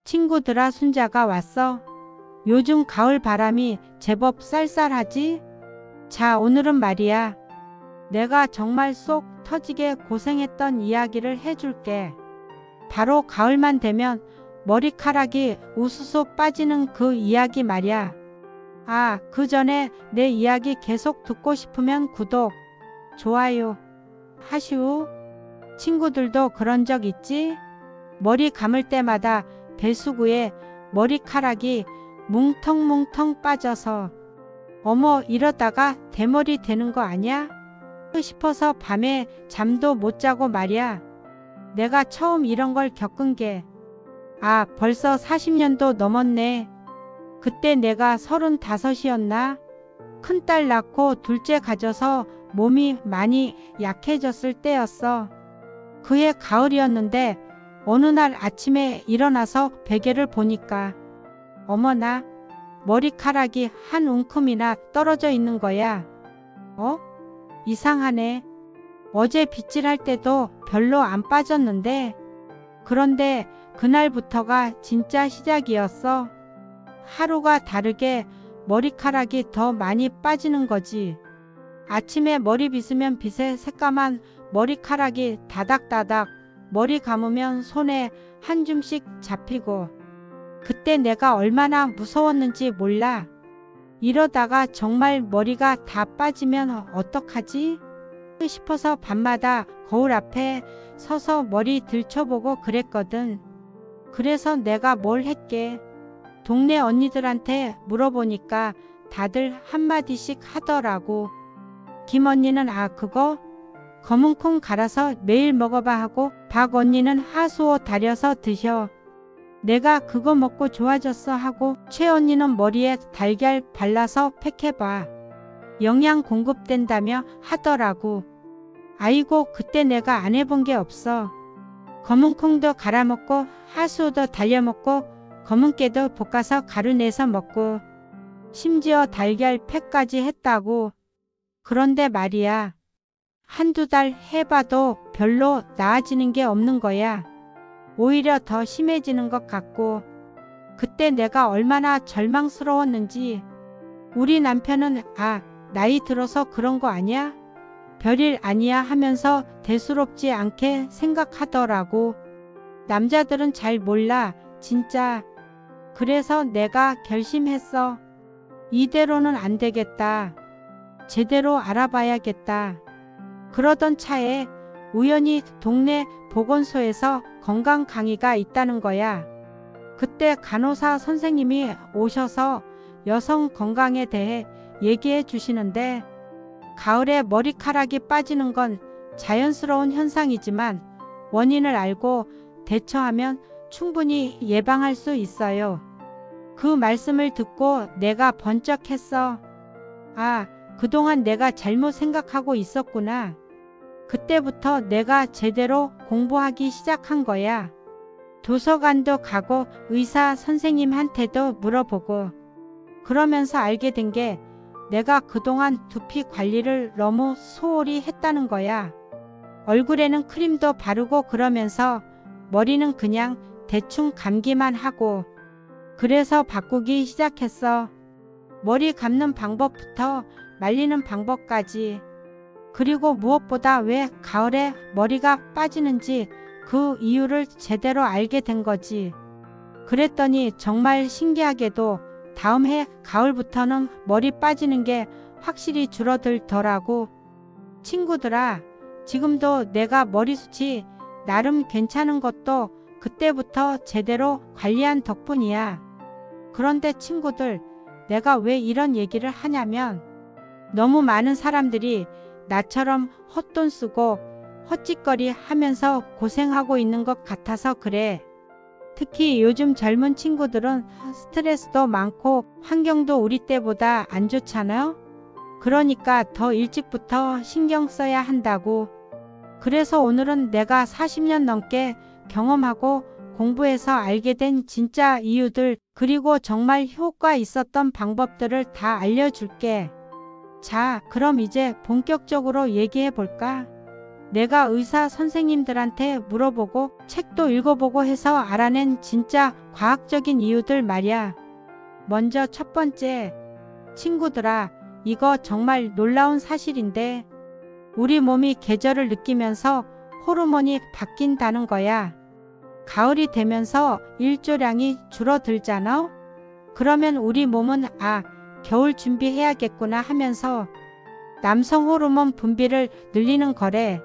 친구들아, 순자가 왔어. 요즘 가을 바람이 제법 쌀쌀하지? 자, 오늘은 말이야. 내가 정말 속 터지게 고생했던 이야기를 해줄게. 바로 가을만 되면 머리카락이 우수수 빠지는 그 이야기 말이야. 아, 그 전에 내 이야기 계속 듣고 싶으면 구독, 좋아요 하시오. 친구들도 그런 적 있지? 머리 감을 때마다 배수구에 머리카락이 뭉텅뭉텅 빠져서 어머, 이러다가 대머리 되는 거 아니야? 싶어서 밤에 잠도 못 자고 말이야. 내가 처음 이런 걸 겪은 게 벌써 40년도 넘었네. 그때 내가 35이었나? 큰딸 낳고 둘째 가져서 몸이 많이 약해졌을 때였어. 그해 가을이었는데 어느 날 아침에 일어나서 베개를 보니까 어머나, 머리카락이 한 움큼이나 떨어져 있는 거야. 이상하네. 어제 빗질할 때도 별로 안 빠졌는데. 그런데 그날부터가 진짜 시작이었어. 하루가 다르게 머리카락이 더 많이 빠지는 거지. 아침에 머리 빗으면 빗에 새까만 머리카락이 다닥다닥, 머리 감으면 손에 한 줌씩 잡히고. 그때 내가 얼마나 무서웠는지 몰라. 이러다가 정말 머리가 다 빠지면 어떡하지? 싶어서 밤마다 거울 앞에 서서 머리 들춰보고 그랬거든. 그래서 내가 뭘 했게? 동네 언니들한테 물어보니까 다들 한마디씩 하더라고. 김 언니는 그거 검은 콩 갈아서 매일 먹어봐 하고, 박 언니는 하수오 달여서 드셔. 내가 그거 먹고 좋아졌어 하고, 최 언니는 머리에 달걀 발라서 팩해봐. 영양 공급된다며 하더라고. 아이고, 그때 내가 안 해본 게 없어. 검은 콩도 갈아 먹고 하수오도 달여 먹고 검은 깨도 볶아서 가루 내서 먹고 심지어 달걀 팩까지 했다고. 그런데 말이야, 한두 달 해봐도 별로 나아지는 게 없는 거야. 오히려 더 심해지는 것 같고. 그때 내가 얼마나 절망스러웠는지. 우리 남편은 나이 들어서 그런 거 아니야? 별일 아니야 하면서 대수롭지 않게 생각하더라고. 남자들은 잘 몰라, 진짜. 그래서 내가 결심했어. 이대로는 안 되겠다. 제대로 알아봐야겠다. 그러던 차에 우연히 동네 보건소에서 건강 강의가 있다는 거야. 그때 간호사 선생님이 오셔서 여성 건강에 대해 얘기해 주시는데, 가을에 머리카락이 빠지는 건 자연스러운 현상이지만 원인을 알고 대처하면 충분히 예방할 수 있어요. 그 말씀을 듣고 내가 번쩍했어. 그동안 내가 잘못 생각하고 있었구나. 그때부터 내가 제대로 공부하기 시작한 거야. 도서관도 가고 의사 선생님한테도 물어보고. 그러면서 알게 된 게 내가 그동안 두피 관리를 너무 소홀히 했다는 거야. 얼굴에는 크림도 바르고 그러면서 머리는 그냥 대충 감기만 하고. 그래서 바꾸기 시작했어. 머리 감는 방법부터 말리는 방법까지. 그리고 무엇보다 왜 가을에 머리가 빠지는지 그 이유를 제대로 알게 된 거지. 그랬더니 정말 신기하게도 다음 해 가을부터는 머리 빠지는 게 확실히 줄어들더라고. 친구들아, 지금도 내가 머리숱이 나름 괜찮은 것도 그때부터 제대로 관리한 덕분이야. 그런데 친구들, 내가 왜 이런 얘기를 하냐면, 너무 많은 사람들이 나처럼 헛돈 쓰고 헛짓거리 하면서 고생하고 있는 것 같아서 그래. 특히 요즘 젊은 친구들은 스트레스도 많고 환경도 우리 때보다 안 좋잖아요. 그러니까 더 일찍부터 신경 써야 한다고. 그래서 오늘은 내가 40년 넘게 경험하고 공부해서 알게 된 진짜 이유들, 그리고 정말 효과 있었던 방법들을 다 알려줄게. 자, 그럼 이제 본격적으로 얘기해 볼까? 내가 의사 선생님들한테 물어보고 책도 읽어보고 해서 알아낸 진짜 과학적인 이유들 말이야. 먼저 첫 번째, 친구들아, 이거 정말 놀라운 사실인데 우리 몸이 계절을 느끼면서 호르몬이 바뀐다는 거야. 가을이 되면서 일조량이 줄어들잖아. 그러면 우리 몸은 겨울 준비해야겠구나 하면서 남성 호르몬 분비를 늘리는 거래.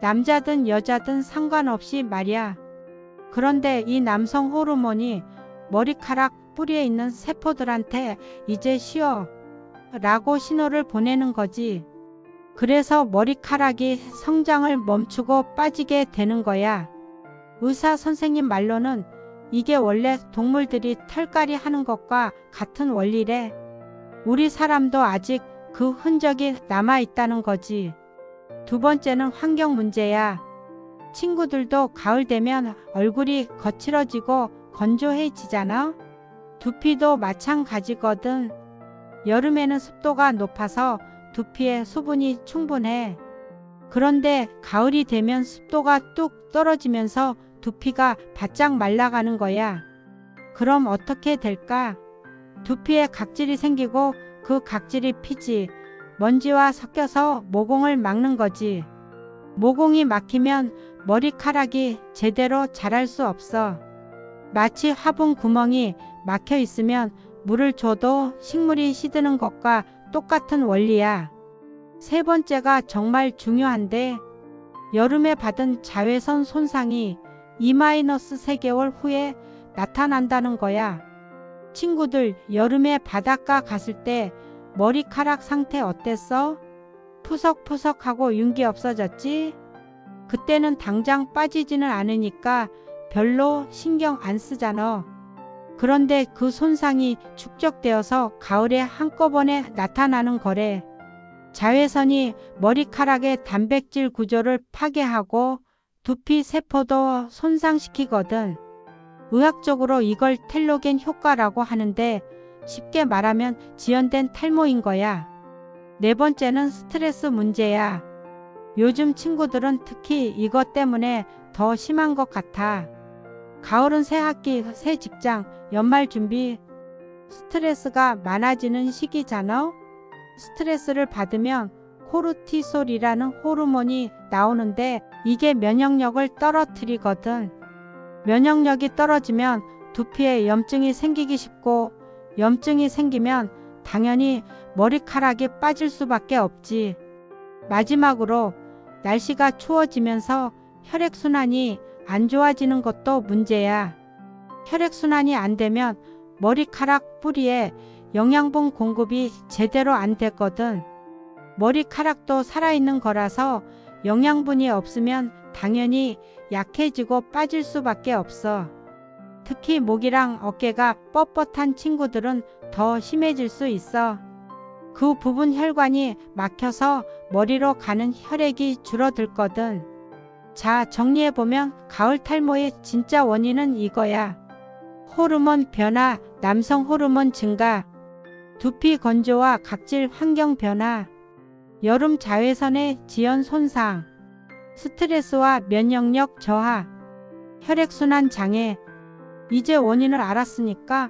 남자든 여자든 상관없이 말이야. 그런데 이 남성 호르몬이 머리카락 뿌리에 있는 세포들한테 이제 쉬어 라고 신호를 보내는 거지. 그래서 머리카락이 성장을 멈추고 빠지게 되는 거야. 의사 선생님 말로는 이게 원래 동물들이 털갈이 하는 것과 같은 원리래. 우리 사람도 아직 그 흔적이 남아있다는 거지. 두 번째는 환경 문제야. 친구들도 가을 되면 얼굴이 거칠어지고 건조해지잖아. 두피도 마찬가지거든. 여름에는 습도가 높아서 두피에 수분이 충분해. 그런데 가을이 되면 습도가 뚝 떨어지면서 두피가 바짝 말라가는 거야. 그럼 어떻게 될까? 두피에 각질이 생기고 그 각질이 피지, 먼지와 섞여서 모공을 막는 거지. 모공이 막히면 머리카락이 제대로 자랄 수 없어. 마치 화분 구멍이 막혀 있으면 물을 줘도 식물이 시드는 것과 똑같은 원리야. 세 번째가 정말 중요한데 여름에 받은 자외선 손상이 2-3개월 후에 나타난다는 거야. 친구들, 여름에 바닷가 갔을 때 머리카락 상태 어땠어? 푸석푸석하고 윤기 없어졌지? 그때는 당장 빠지지는 않으니까 별로 신경 안 쓰잖아. 그런데 그 손상이 축적되어서 가을에 한꺼번에 나타나는 거래. 자외선이 머리카락의 단백질 구조를 파괴하고 두피 세포도 손상시키거든. 의학적으로 이걸 텔로겐 효과라고 하는데 쉽게 말하면 지연된 탈모인 거야. 네 번째는 스트레스 문제야. 요즘 친구들은 특히 이것 때문에 더 심한 것 같아. 가을은 새 학기, 새 직장, 연말 준비, 스트레스가 많아지는 시기잖아. 스트레스를 받으면 코르티솔이라는 호르몬이 나오는데 이게 면역력을 떨어뜨리거든. 면역력이 떨어지면 두피에 염증이 생기기 쉽고 염증이 생기면 당연히 머리카락이 빠질 수밖에 없지. 마지막으로 날씨가 추워지면서 혈액순환이 안 좋아지는 것도 문제야. 혈액순환이 안 되면 머리카락 뿌리에 영양분 공급이 제대로 안 되거든. 머리카락도 살아있는 거라서 영양분이 없으면 당연히 약해지고 빠질 수밖에 없어. 특히 목이랑 어깨가 뻣뻣한 친구들은 더 심해질 수 있어. 그 부분 혈관이 막혀서 머리로 가는 혈액이 줄어들거든. 자, 정리해보면 가을 탈모의 진짜 원인은 이거야. 호르몬 변화, 남성 호르몬 증가, 두피 건조와 각질 환경 변화, 여름 자외선의 지연 손상, 스트레스와 면역력 저하, 혈액순환 장애. 이제 원인을 알았으니까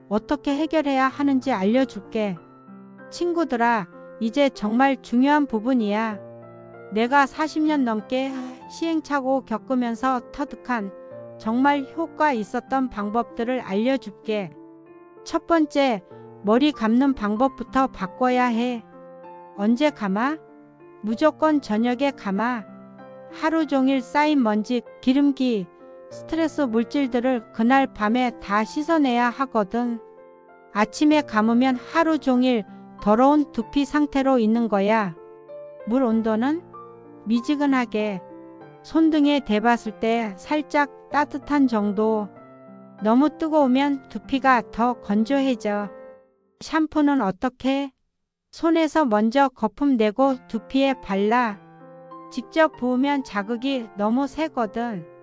어떻게 해결해야 하는지 알려줄게. 친구들아, 이제 정말 중요한 부분이야. 내가 40년 넘게 시행착오 겪으면서 터득한 정말 효과 있었던 방법들을 알려줄게. 첫 번째, 머리 감는 방법부터 바꿔야 해. 언제 감아? 무조건 저녁에 감아. 하루 종일 쌓인 먼지, 기름기, 스트레스 물질들을 그날 밤에 다 씻어내야 하거든. 아침에 감으면 하루 종일 더러운 두피 상태로 있는 거야. 물 온도는 미지근하게, 손등에 대봤을 때 살짝 따뜻한 정도. 너무 뜨거우면 두피가 더 건조해져. 샴푸는 어떻게? 손에서 먼저 거품 내고 두피에 발라. 직접 부으면 자극이 너무 세거든.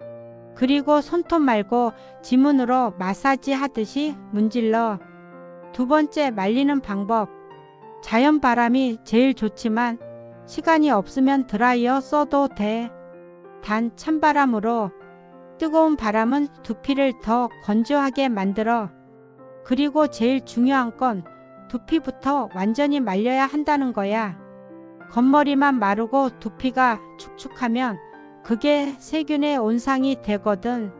그리고 손톱 말고 지문으로 마사지 하듯이 문질러. 두 번째, 말리는 방법. 자연 바람이 제일 좋지만 시간이 없으면 드라이어 써도 돼. 단 찬바람으로 뜨거운 바람은 두피를 더 건조하게 만들어. 그리고 제일 중요한 건 두피부터 완전히 말려야 한다는 거야. 겉머리만 마르고 두피가 축축하면 그게 세균의 온상이 되거든.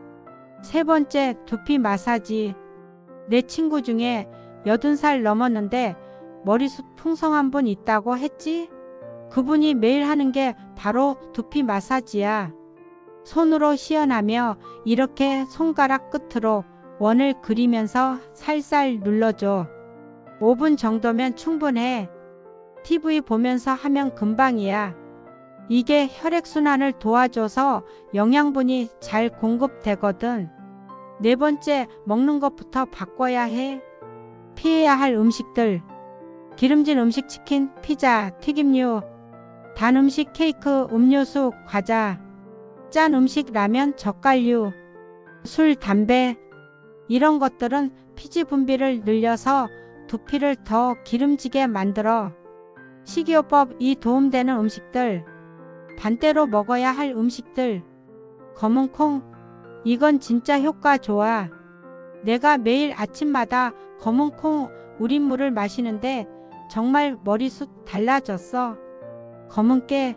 세 번째, 두피 마사지. 내 친구 중에 80살 넘었는데 머리숱 풍성한 분 있다고 했지? 그분이 매일 하는 게 바로 두피 마사지야. 손으로 시연하며 이렇게 손가락 끝으로 원을 그리면서 살살 눌러줘. 5분 정도면 충분해. TV 보면서 하면 금방이야. 이게 혈액순환을 도와줘서 영양분이 잘 공급되거든. 네 번째, 먹는 것부터 바꿔야 해. 피해야 할 음식들. 기름진 음식 치킨, 피자, 튀김류, 단 음식 케이크, 음료수, 과자, 짠 음식 라면, 젓갈류, 술, 담배 이런 것들은 피지 분비를 늘려서 두피를 더 기름지게 만들어. 식이요법이 도움되는 음식들. 반대로 먹어야 할 음식들. 검은 콩. 이건 진짜 효과 좋아. 내가 매일 아침마다 검은 콩 우린 물을 마시는데 정말 머리숱 달라졌어. 검은 깨.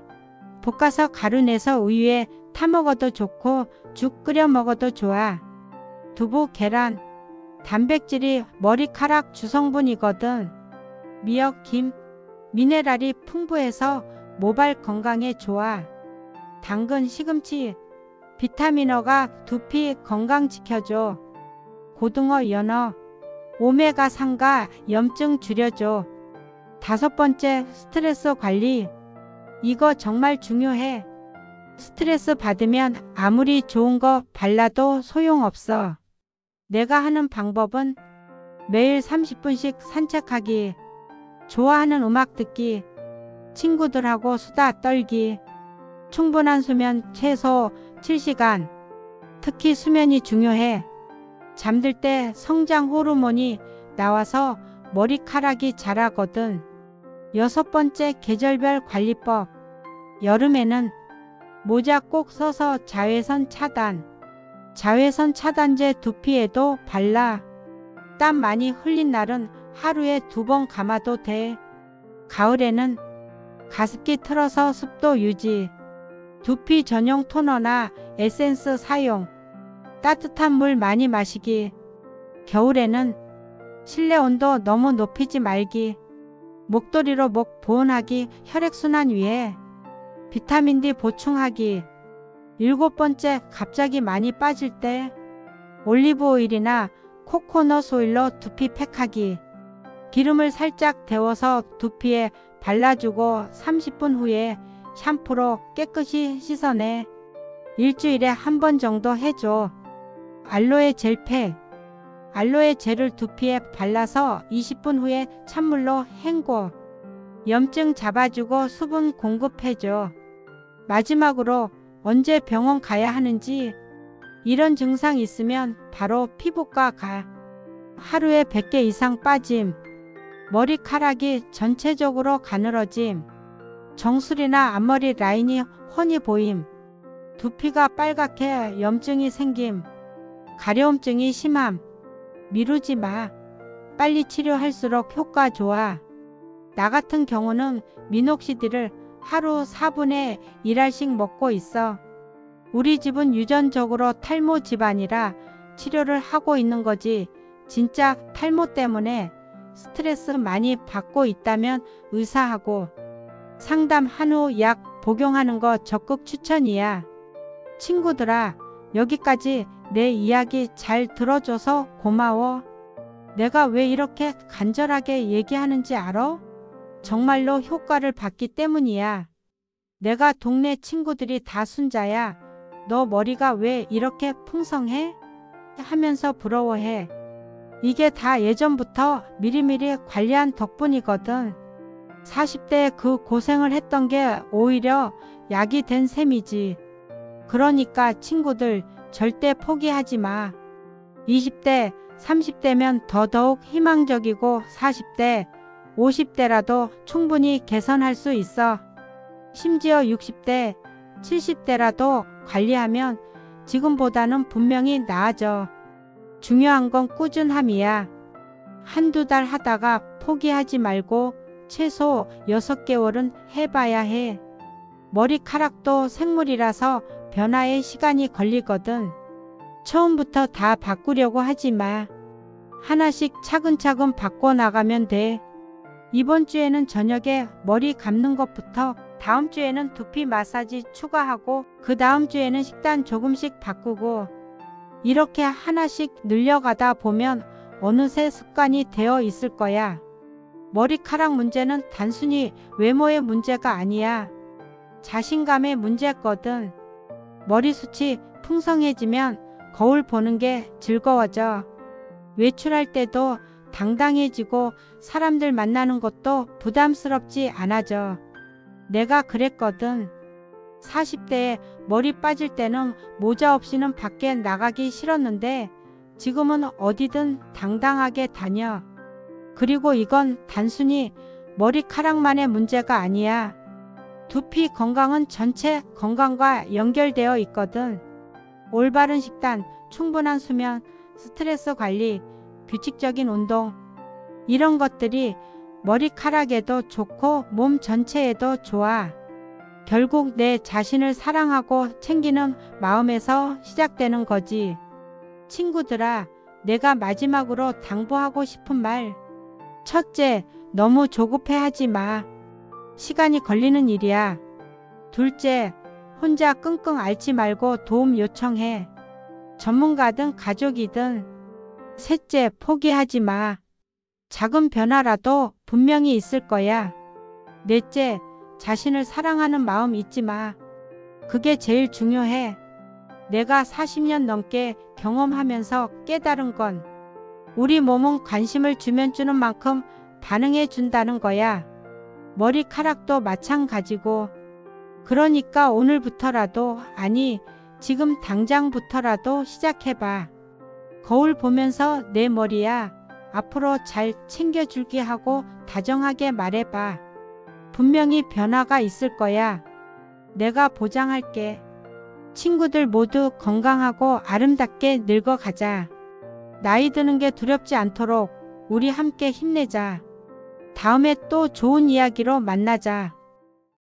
볶아서 가루 내서 우유에 타 먹어도 좋고 죽 끓여 먹어도 좋아. 두부, 계란. 단백질이 머리카락 주성분이거든. 미역, 김. 미네랄이 풍부해서 모발 건강에 좋아. 당근, 시금치. 비타민어가 두피 건강 지켜줘. 고등어, 연어. 오메가3가 염증 줄여줘. 다섯 번째, 스트레스 관리. 이거 정말 중요해. 스트레스 받으면 아무리 좋은 거 발라도 소용없어. 내가 하는 방법은 매일 30분씩 산책하기, 좋아하는 음악 듣기, 친구들하고 수다 떨기, 충분한 수면 최소 7시간. 특히 수면이 중요해. 잠들 때 성장 호르몬이 나와서 머리카락이 자라거든. 여섯 번째, 계절별 관리법. 여름에는 모자 꼭 써서 자외선 차단. 자외선 차단제 두피에도 발라. 땀 많이 흘린 날은 하루에 2번 감아도 돼. 가을에는 가습기 틀어서 습도 유지. 두피 전용 토너나 에센스 사용. 따뜻한 물 많이 마시기. 겨울에는 실내 온도 너무 높이지 말기. 목도리로 목 보온하기. 혈액순환 위해 비타민 D 보충하기. 일곱 번째, 갑자기 많이 빠질 때 올리브 오일이나 코코넛 오일로 두피 팩하기. 기름을 살짝 데워서 두피에 발라주고 30분 후에 샴푸로 깨끗이 씻어내. 일주일에 한 번 정도 해줘. 알로에 젤 팩. 알로에 젤을 두피에 발라서 20분 후에 찬물로 헹궈. 염증 잡아주고 수분 공급해줘. 마지막으로 언제 병원 가야 하는지. 이런 증상 있으면 바로 피부과 가. 하루에 100개 이상 빠짐. 머리카락이 전체적으로 가늘어짐. 정수리나 앞머리 라인이 훤히 보임. 두피가 빨갛게 염증이 생김. 가려움증이 심함. 미루지 마. 빨리 치료할수록 효과 좋아. 나 같은 경우는 미녹시딜을 하루 4분의 1알씩 먹고 있어. 우리 집은 유전적으로 탈모 집안이라 치료를 하고 있는 거지. 진짜 탈모 때문에 스트레스 많이 받고 있다면 의사하고 상담한 후 약 복용하는 거 적극 추천이야. 친구들아, 여기까지 내 이야기 잘 들어줘서 고마워. 내가 왜 이렇게 간절하게 얘기하는지 알아? 정말로 효과를 봤기 때문이야. 내가 동네 친구들이 다 순자야. 너 머리가 왜 이렇게 풍성해? 하면서 부러워해. 이게 다 예전부터 미리미리 관리한 덕분이거든. 40대에 그 고생을 했던 게 오히려 약이 된 셈이지. 그러니까 친구들 절대 포기하지 마. 20대, 30대면 더더욱 희망적이고 40대, 50대라도 충분히 개선할 수 있어. 심지어 60대, 70대라도 관리하면 지금보다는 분명히 나아져. 중요한 건 꾸준함이야. 한두 달 하다가 포기하지 말고 최소 6개월은 해봐야 해. 머리카락도 생물이라서 변화에 시간이 걸리거든. 처음부터 다 바꾸려고 하지 마. 하나씩 차근차근 바꿔나가면 돼. 이번 주에는 저녁에 머리 감는 것부터, 다음 주에는 두피 마사지 추가하고, 그 다음 주에는 식단 조금씩 바꾸고, 이렇게 하나씩 늘려가다 보면 어느새 습관이 되어 있을 거야. 머리카락 문제는 단순히 외모의 문제가 아니야. 자신감의 문제거든. 머리숱이 풍성해지면 거울 보는 게 즐거워져. 외출할 때도 당당해지고 사람들 만나는 것도 부담스럽지 않아져. 내가 그랬거든. 40대에 머리 빠질 때는 모자 없이는 밖에 나가기 싫었는데 지금은 어디든 당당하게 다녀. 그리고 이건 단순히 머리카락만의 문제가 아니야. 두피 건강은 전체 건강과 연결되어 있거든. 올바른 식단, 충분한 수면, 스트레스 관리, 규칙적인 운동, 이런 것들이 머리카락에도 좋고 몸 전체에도 좋아. 결국 내 자신을 사랑하고 챙기는 마음에서 시작되는 거지. 친구들아, 내가 마지막으로 당부하고 싶은 말. 첫째, 너무 조급해하지 마. 시간이 걸리는 일이야. 둘째, 혼자 끙끙 앓지 말고 도움 요청해. 전문가든 가족이든. 셋째, 포기하지 마. 작은 변화라도 분명히 있을 거야. 넷째, 자신을 사랑하는 마음 잊지 마. 그게 제일 중요해. 내가 40년 넘게 경험하면서 깨달은 건 우리 몸은 관심을 주면 주는 만큼 반응해 준다는 거야. 머리카락도 마찬가지고. 그러니까 오늘부터라도, 아니 지금 당장부터라도 시작해봐. 거울 보면서 내 머리야, 앞으로 잘 챙겨줄게 하고 다정하게 말해봐. 분명히 변화가 있을 거야. 내가 보장할게. 친구들 모두 건강하고 아름답게 늙어가자. 나이 드는 게 두렵지 않도록 우리 함께 힘내자. 다음에 또 좋은 이야기로 만나자.